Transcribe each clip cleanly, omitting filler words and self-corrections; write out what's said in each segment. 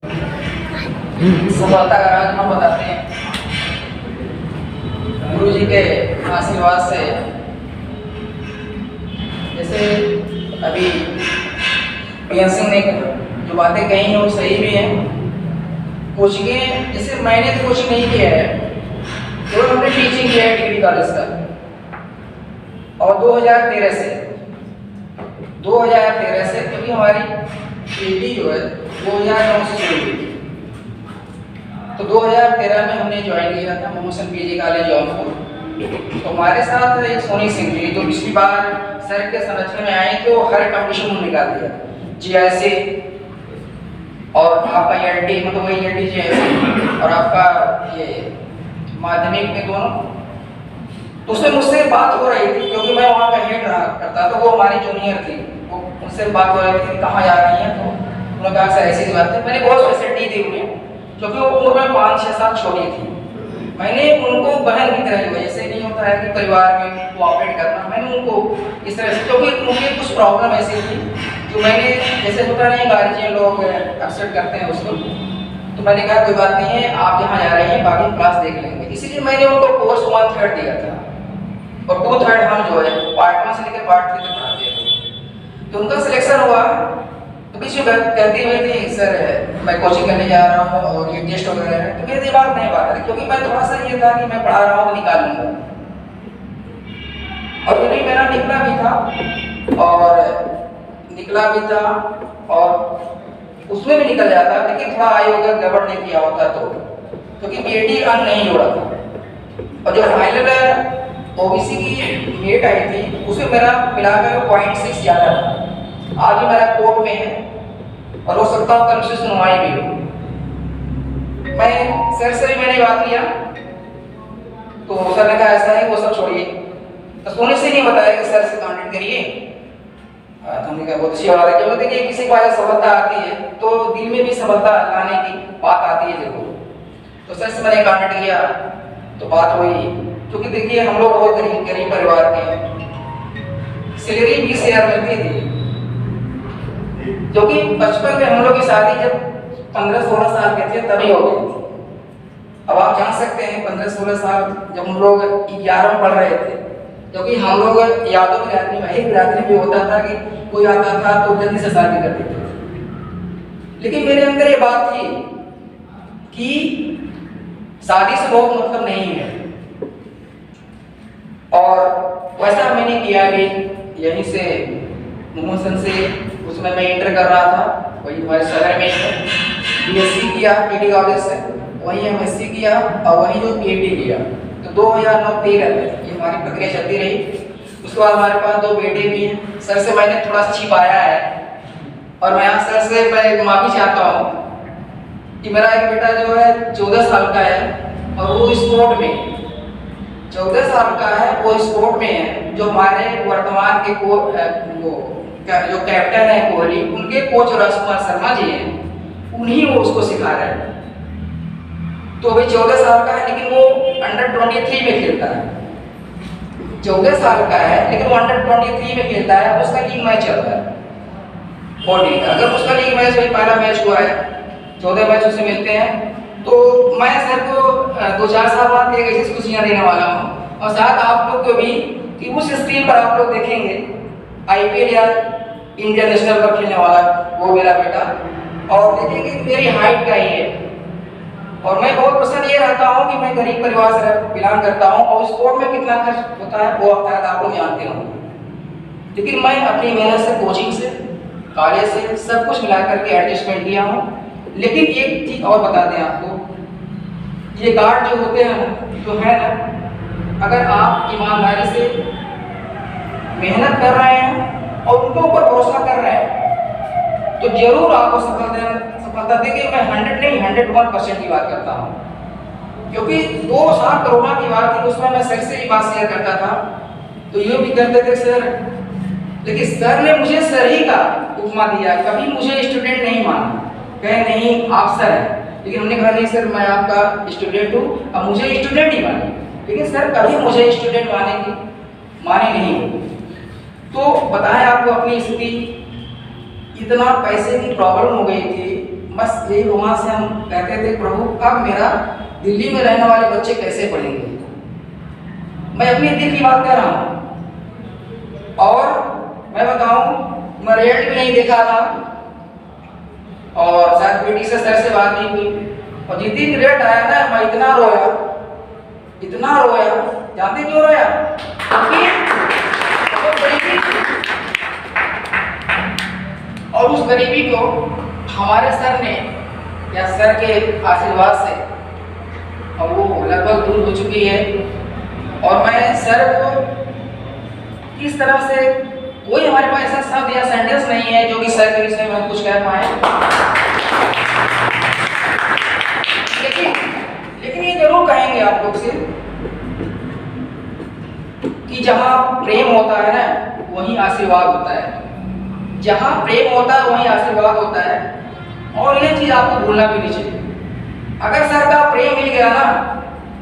सफलता का राज हम बताते हैं गुरु जी के आशीर्वाद से। जैसे अभी पीएन सिंह ने जो बातें कही हैं वो सही भी हैं। कोचिंगें, जैसे मैंने तो कोचिंग नहीं किया है, केवल हमने टीचिंग किया है डिग्री कॉलेज का। और 2013 से क्योंकि हमारी पीएचडी जो है 2009 से शुरू हुई थी, तो 2013 में हमने ज्वाइन किया था मोहम्मद पीजी कॉलेज जौनपुर। तो हमारे साथ एक सोनी सिंह थी जो पिछली बार सर के संरक्षण में आई तो हर कंपटीशन में निकाल दिया, जीआईसी और आपका एलटी, मतलब वही एलटी जीआईसी और आपका ये माध्यमिक में दोनों। तो उसमें मुझसे बात हो रही थी क्योंकि मैं वहाँ का हेड रहा करता, तो वो हमारी जूनियर थी, वो उनसे बात हो रही थी कहाँ जा रही हैं। तो उन्होंने कहा सर ऐसी बात है। मैंने बहुत फैसिलिटी दी उन्हें क्योंकि वो उम्र में 5-6 साल छोटी थी। मैंने उनको बहन की तरह लिया, जैसे नहीं होता है कि परिवार में कोऑपरेट करना, मैंने उनको इस तरह से, क्योंकि उनकी कुछ प्रॉब्लम ऐसी थी जो मैंने, जैसे होता नहीं गार्जियन लोग एक्सेप्ट करते हैं उसको, तो मैंने कहा कोई बात नहीं है, आप जहाँ जा रही हैं बाकी क्लास देख लेंगे। इसीलिए मैंने उनको कोर्स 1/3 दिया था और 2/3 हम जो है पार्ट 1 से लेकर पार्ट 3 तक पढ़ाते थे। तो उनका सिलेक्शन हुआ तो बीच में कहती हुई थी सर मैं कोचिंग करने जा रहा हूँ और ये टेस्ट वगैरह है, तो मेरे दिमाग नहीं बात है क्योंकि मैं थोड़ा सा ये था कि मैं पढ़ा रहा हूँ निकाल लूँगा। और यही मेरा निकला भी था और उसमें भी निकल जाता, लेकिन थोड़ा आयोग गड़बड़ नहीं किया होता तो, क्योंकि बीएडी अन नहीं जोड़ा था। और जो फाइनल ओबीसी की मेट आई थी उसमें मेरा मिलाकर 0.6 ज़्यादा था। आज भी मेरा कोर्ट में है और हो सकता हूँ कल से सुनवाई भी हो। मैं सर से भी मैंने बात किया तो सर ने कहा ऐसा है वो सब छोड़िए, तो सोने से नहीं बताया कि सर से कांटेक्ट करिए। तो हमने कहा बहुत अच्छी बात है, क्योंकि देखिए किसी को आज सफलता आती है तो दिल में भी सफलता लाने की बात आती है जरूर। तो सर से मैंने कांटेक्ट किया तो बात हुई, क्योंकि देखिए हम लोग बहुत गरीब परिवार के हैं, सैलरी 20,000 मिलती थी, क्योंकि बचपन में हम लोग की शादी जब 15-16 साल के थे तभी हो गई थी। अब आप जान सकते हैं 15-16 साल जब हम लोग 11 में पढ़ रहे थे, क्योंकि हम लोग यादों की रात्रि में एक रात्रि में होता था कि कोई आता था तो जल्दी से शादी कर देते थे। लेकिन मेरे अंदर ये बात थी कि शादी से बहुत मतलब नहीं है, और वैसा मैंने किया भी यहीं से मोहम्मद से, उसमें मैं इंटर कर रहा था वही हमारे शहर में, बीएससी किया पीडी कॉलेज से, वहीं एमएससी किया और वहीं जो पीएचडी किया। तो 2009-13 में ये हमारी प्रक्रिया चलती रही। उसके बाद हमारे पास 2 बेटे भी हैं। सर से मैंने थोड़ा सा छिपाया है और मैं यहाँ सर से मैं माफ़ी चाहता हूँ कि मेरा एक बेटा जो है 14 साल का है और वो स्पोर्ट में 14 साल का है, वो स्पोर्ट में है। जो हमारे वर्तमान के जो कैप्टन है कोहली, उनके कोच राजकुमार शर्मा जी हैं, उन्हीं वो उसको सिखा रहे हैं। तो अभी 14 साल का है लेकिन वो अंडर 23 में खेलता है। 14 साल का है लेकिन वो अंडर 23 में खेलता है, उसका लीग मैच चल रहा है। अगर उसका लीग मैच वही पहला मैच हुआ है, 14 मैच उससे मिलते हैं। तो मैं सर को 2-4 साल बाद एक ऐसी खुशियाँ देने वाला हूँ, और साथ आप लोग को भी कि उस स्क्रीन पर आप लोग देखेंगे आईपीएल या इंडियन नेशनल कप खेलने वाला वो मेरा बेटा, और देखेंगे मेरी हाइट का ही है। और मैं बहुत पसंद ये रहता हूँ कि मैं गरीब परिवार से बिलोंग करता हूँ, और स्पोर्ट में कितना खर्च होता है वो आप लोग जानते होंगे। लेकिन मैं अपनी मेहनत से, कोचिंग से, कॉलेज से सब कुछ मिला करके एडजस्टमेंट किया हूँ। लेकिन एक चीज़ और बता दें आपको, ये गार्ड जो होते हैं जो है ना, अगर आप ईमानदारी से मेहनत कर रहे हैं और उनके ऊपर भरोसा कर रहे हैं तो जरूर आपको सफलता देगी। मैं 100 नहीं 101% की बात करता हूँ, क्योंकि 2 साल कोरोना की बात थी, उसमें मैं सर से ही बात शेयर करता था तो ये भी करते थे सर, लेकिन सर ने मुझे सर ही का उपमा दिया, कभी मुझे स्टूडेंट नहीं माना। कहे नहीं आप सर हैं, लेकिन हमने कहा नहीं सर मैं आपका स्टूडेंट हूँ, अब मुझे स्टूडेंट ही माने। लेकिन सर कभी मुझे स्टूडेंट माने नहीं। तो बताएं आपको अपनी स्थिति, इतना पैसे की प्रॉब्लम हो गई थी बस यही वहाँ से हम कहते थे प्रभु अब मेरा दिल्ली में रहने वाले बच्चे कैसे पढ़ेंगे। मैं अपनी दिल की बात कर रहा हूँ। और मैं बताऊँ मैं रिजल्ट भी नहीं देखा था और शायद बेटी से सर से बात नहीं हुई। और जिस दिन रिजल्ट आया ना मैं इतना रोया, जानते क्यों रोया? क्योंकि और उस गरीबी को हमारे सर ने या सर के आशीर्वाद से और वो लगभग दूर हो चुकी है। और मैं सर को किस तरह से कोई हमारे पास ऐसा शब्द या सेंटेंस नहीं है जो कि सर के विषय में कुछ कह पाए। लेकिन ये जरूर कहेंगे आप लोग से कि जहाँ प्रेम होता है ना वहीं आशीर्वाद होता है। जहाँ प्रेम होता है वहीं आशीर्वाद होता है। और ये चीज आपको भूलना भी नहीं चाहिए। अगर सर का प्रेम मिल गया ना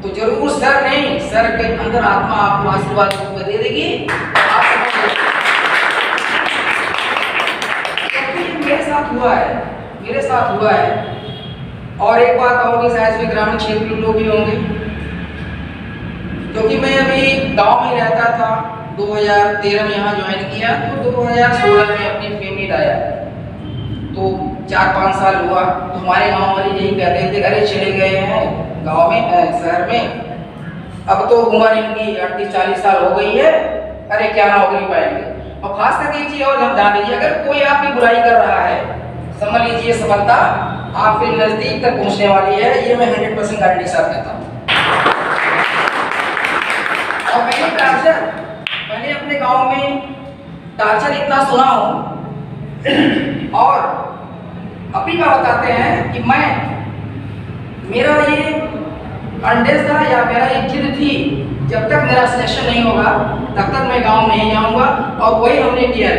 तो जरूर सर नहीं, सर के अंदर आत्मा आपको आशीर्वाद दे देगी। मेरे साथ हुआ है। और एक बात और भी शायद में ग्रामीण क्षेत्र के लोग भी होंगे, क्योंकि मैं अभी गांव में रहता था। 2013 में यहाँ ज्वाइन किया तो 2016 में अपनी फैमिली लाया तो 4-5 साल हुआ। तो हमारे गांव वाले यही कहते थे अरे चले गए हैं गांव में शहर में, अब तो उम्र इनकी 38-40 साल हो गई है, अरे क्या नौकरी पाएंगे। और खास करके एक चीज और ध्यान दीजिए, अगर कोई आपकी बुराई कर रहा है समझ लीजिए सफलता आपके नजदीक तक पहुंचने वाली है। ये मैं 100% गारंटी के साथ कहता हूँ। और मैंने अपने गांव में टार्चर इतना सुना हूँ। और अभी क्या बताते हैं कि मेरा ये अंडेज था या मेरा ये जिद थी, जब तक मेरा सिलेक्शन नहीं होगा तब तक मैं गांव नहीं जाऊंगा। और वही हमने किया,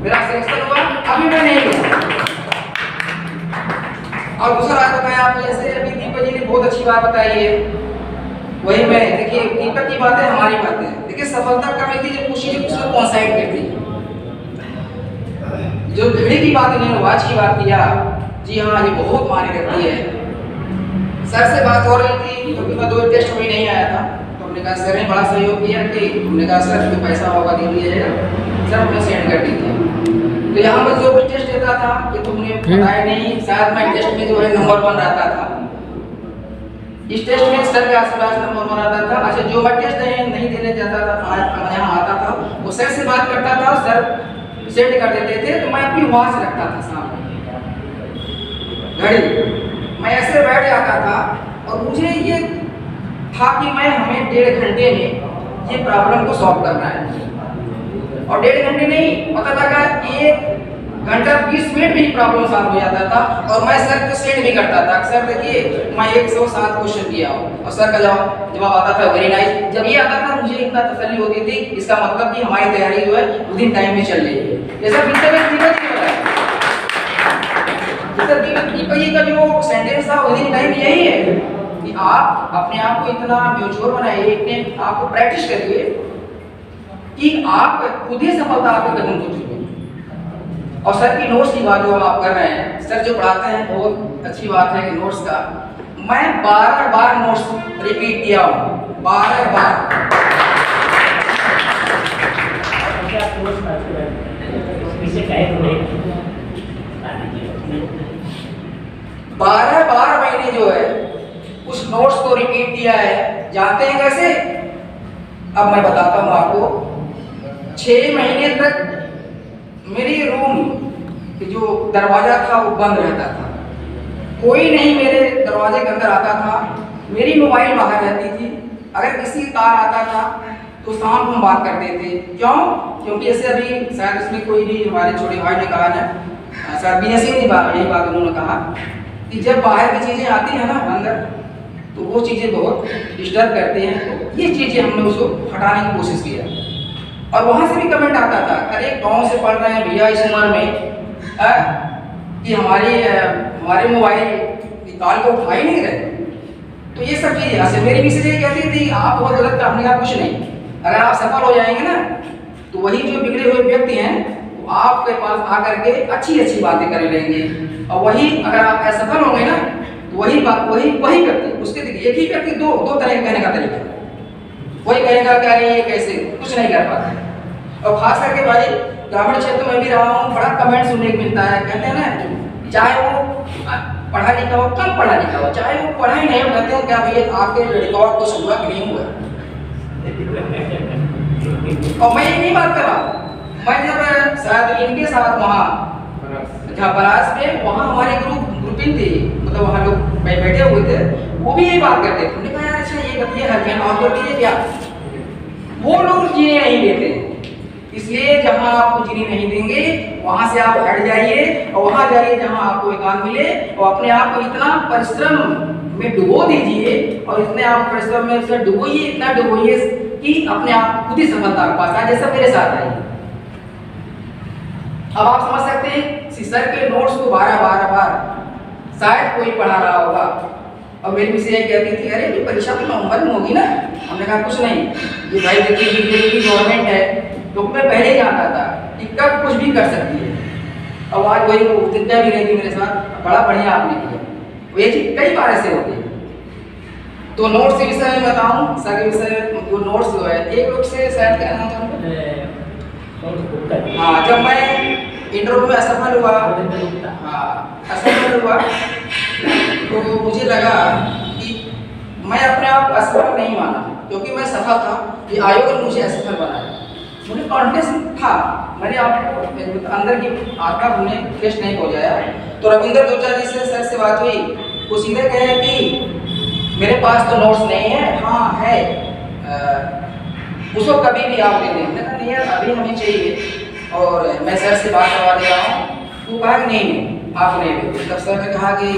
मेरा सिलेक्शन हुआ, अभी मैं नहीं हूँ। और दूसरा बात बताया आपने, जैसे अभी दीपक जी ने बहुत अच्छी बात बताई है, वही मैं देखिए दीपक की बातें हमारी बातें। देखिए सफलता कब मिलती है जब कुछ चीजें उसको कॉन्साइड करती है। जो भिड़ी की बात इन्होंने आज की बात किया, जी हाँ ये बहुत मायने रखती है। सर से बात हो रही थी क्योंकि मैं 2 टेस्ट में नहीं आया था, तो हमने कहा सर ने बड़ा सहयोग किया कि हमने कहा सर जो पैसा होगा दे दीजिएगा, सर हमने सेंड कर दी थी। तो यहाँ पर जो भी टेस्ट देता था ये तुमने बताया नहीं, शायद मैं टेस्ट में जो है नंबर 1 रहता था। इस टेस्ट में सर के आसपास नंबर 1 आता था। अच्छा जो मैं टेस्ट नहीं देने जाता था यहाँ आता था, वो सर से बात करता था, सर सेंड कर देते थे। तो मैं अपनी वॉच रखता था सामने घड़ी, मैं ऐसे बैठ जाता था और मुझे ये था कि मैं हमें 1.5 घंटे में ये प्रॉब्लम को सॉल्व करना है। और 1.5 घंटे नहीं, पता लगा 1 घंटा 20 मिनट में ही प्रॉब्लम सॉल्व हो जाता था। और मैं सर को सेंड भी करता था, सर देखिए मैं 107 क्वेश्चन किया हूँ और सर का जवाब आता था वेरी नाइस। जब ये आता था मुझे इतना तसल्ली होती थी, इसका मतलब कि हमारी तैयारी जो है विदिन टाइम में चल रही है। जैसा दीपक जी का जो सेंटेंस था विदिन टाइम यही है कि आप अपने आप को इतना म्यूचुअल बनाइए, इतने आप को प्रैक्टिस करिए कि आप खुद ही सफलता आपके कदम को चुनिए। और सर की नोट्स की बात जो आप कर रहे हैं, सर जो पढ़ाते हैं बहुत अच्छी बात है कि नोट्स का मैं 12 बार नोट्स रिपीट किया हूँ, 12 बार। 12 बार मैंने जो है उस नोट्स को रिपीट किया है। जानते हैं कैसे? अब मैं बताता हूँ आपको। 6 महीने तक मेरी रूम कि जो दरवाजा था वो बंद रहता था, कोई नहीं मेरे दरवाजे के अंदर आता था। मेरी मोबाइल बाहर रहती थी, अगर किसी कार आता था तो शाम को हम बात करते थे। क्यों? क्योंकि ऐसे अभी शायद इसमें कोई भी हमारे छोटे भाई ने कहा ना, शायद भी ऐसी नहीं बात, यही बात उन्होंने कहा कि जब बाहर की चीज़ें आती हैं ना अंदर, तो वो चीज़ें बहुत डिस्टर्ब करते हैं। तो ये चीज़ें हमने उसको हटाने की कोशिश किया। और वहाँ से भी कमेंट आता था, अरे गाँव से पढ़ रहे हैं भैया इस उम्र में कि हमारे मोबाइल निकाल को उठा ही नहीं रहे। तो ये सब चीज़ें ऐसे मेरी मिसेज ये कहती थी आप बहुत गलत, अपने आप कुछ नहीं, अगर आप सफल हो जाएंगे ना तो वही जो बिगड़े हुए व्यक्ति हैं वो आपके पास आकर के अच्छी अच्छी बातें कर लेंगे। और वही अगर आप असफल होंगे ना, तो वही बात वही व्यक्ति, उसके एक ही व्यक्ति दो तरह के कहने का तरीका, वही कहेगा कि अरे ये कैसे कुछ नहीं कर पाते। और खास करके भाई ग्रामीण क्षेत्र में भी रहा हूँ, बड़ा कमेंट सुनने को मिलता है, कहते हैं ना, चाहे वो पढ़ा लिखा हो, कम पढ़ा लिखा हो, चाहे वो पढ़ा ही नहीं हो, कहते हो क्या भैया आपके रिकॉर्ड कुछ हुआ कि नहीं हुआ। और मैं ये नहीं बात कर रहा, मैं जब शायद इनके साथ वहाँ जहाँ बनारस में, वहाँ हमारे ग्रुपिंग थी, मतलब वहाँ लोग बैठे हुए थे, वो भी यही बात करते थे। उन्होंने कहा यार अच्छा ये बताइए हरियाणा और बताइए क्या, वो लोग जीने नहीं देते। इसलिए जहां आपको जीने नहीं देंगे वहां से आप हट जाइए और वहां जाइए जहां आपको एकांत मिले, और अपने आप को इतना परिश्रम में डुबो दीजिए, और इतने आप परिश्रम में उसे डुबोइए, इतना डुबोइए कि अपने आप खुद ही सफलता के पास आए, जैसा मेरे साथ आई। अब आप समझ सकते हैं सर के नोट्स को बार शायद कोई पढ़ा रहा होगा, और मेरी मिसेज ये कहती थी अरे ये परीक्षा तो नवंबर में होगी ना। हमने कहा कुछ नहीं, ये भाई देखिए गवर्नमेंट है, तो मैं पहले ही आता था कि कब कुछ भी कर सकती है। अब आज वही प्रतिज्ञा भी रहती मेरे साथ, बड़ा बढ़िया आपने किया। ये चीज कई बार ऐसे होती है। तो नोट्स के विषय में बताऊं, सर के विषय जो नोट्स जो है, एक लोग से शायद क्या नाम था, हाँ जब मैं इंटरव्यू में असफल हुआ, असफल हुआ, तो मुझे लगा कि मैं अपने आप असफल नहीं माना, क्योंकि मैं सफल था, ये आयोग ने मुझे असफल बनाया। मुझे कॉन्फिडेंस था, मैंने आपको अंदर की आत्मा हमने टेस्ट नहीं पहुंचाया। तो रविंद्र दोचा जी से सर से बात हुई, वो सीधे कहे कि मेरे पास तो नोट्स नहीं है, हाँ है, उसको कभी भी आप दे दें। मैंने कहा नहीं यार अभी हमें चाहिए, और मैं सर से बात करवा दे रहा हूँ। तो कहा कि नहीं आप नहीं दे। तब सर ने कहा कि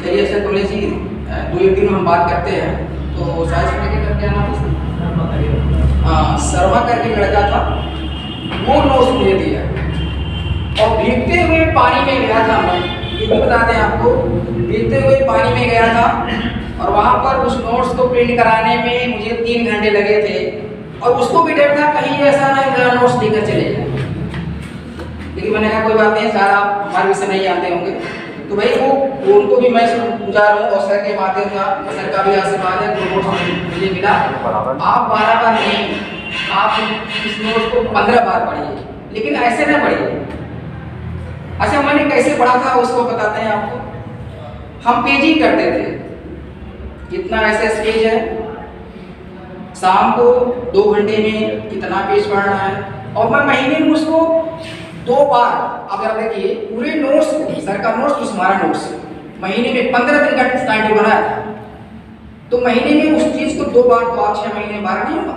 चलिए सर बोले जी 2-1 दिन हम बात करते हैं। तो शायद सुनने क्या नाम था, हाँ शर्मा करके लड़का था, वो नोट्स मुझे दिया, और भीगते हुए पानी में गया था। मैं ये भी बता दें आपको, भीगते हुए पानी में गया था, और वहाँ पर उस नोट्स को प्रिंट कराने में मुझे 3 घंटे लगे थे, और उसको भी डर था कहीं ऐसा नहीं मेरा नोट्स लेकर चले जाए। लेकिन मैंने कहा कोई बात नहीं सर, आप हमारे विषय नहीं जानते होंगे। तो भाई वो उनको भी मैं पूछा रहा हूँ, और सर के माध्यम से सर का भी आशीर्वाद है, तो नोट्स मुझे मिला। आप 12 बार नहीं, आप इस नोट्स को 15 बार पढ़िए, लेकिन ऐसे ना पढ़िए। अच्छा मैंने कैसे पढ़ा था उसको बताते हैं आपको। हम पेजिंग करते थे, इतना ऐसे पेज है, शाम को 2 घंटे में इतना पेज पढ़ना है, और मैं महीने में उसको 2 बार, अब आप देखिए पूरे नोट्स को, सर का नोट्स plus हमारा नोट्स, महीने में 15 दिन का टाइम टेबल बनाया था। तो महीने में उस चीज को 2 बार, तो आप 6 महीने में 12 नहीं होगा,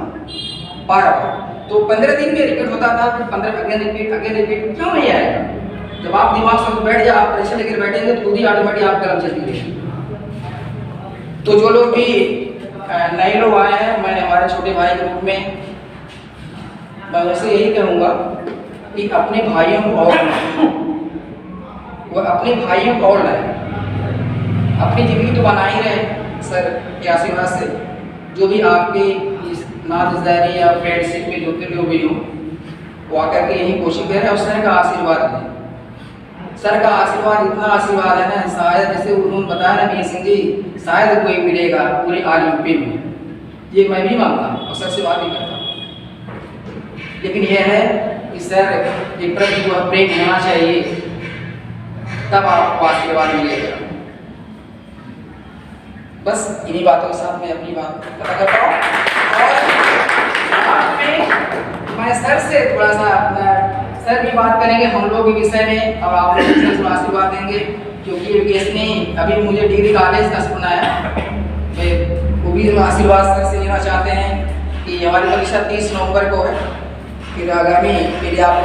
12 बार, तो 15 दिन में रिपीट होता था, फिर 15 अगेन रिपीट, क्यों नहीं आएगा? जब आप दिमाग से बैठ जाए, आप परीक्षा लेकर बैठेंगे तो खुद ही ऑटोमेटिक आप कलम चलती रहेगी। तो जो लोग भी नए लोग आए हैं, मैं हमारे छोटे भाई के रूप में मैं उनसे यही कहूँगा कि अपने भाइयों को और वो अपने भाइयों को और लाए, अपनी जिंदगी तो बना ही रहे सर के आशीर्वाद से। जो भी आपके इस नातेदारी या फ्रेंडशिप में जो भी हो, वो आकर के यही कोशिश करें, और सर का आशीर्वाद दें। सर का आशीर्वाद इतना आशीर्वाद है ना, शायद जैसे उन्होंने बताया ना बीएस सिंह जी, शायद कोई मिलेगा पूरे ऑल यूपी में, ये मैं भी मानता हूँ और सर से बात भी करता हूँ। लेकिन यह है कि सर के प्रति जो प्रेम होना चाहिए, तब आपको आशीर्वाद मिलेगा। बस इन्हीं बातों के साथ मैं अपनी बात पता करता हूँ। और मैं सर से थोड़ा सा सर भी बात करेंगे हम लोग के विषय में, और आप लोग सर आशीर्वाद देंगे, क्योंकि विकेश ने अभी मुझे डिग्री कॉलेज का सुनाया, वो भी आशीर्वाद सर से लेना चाहते हैं कि हमारी परीक्षा 30 नवंबर को है, फिर आगामी फिर आप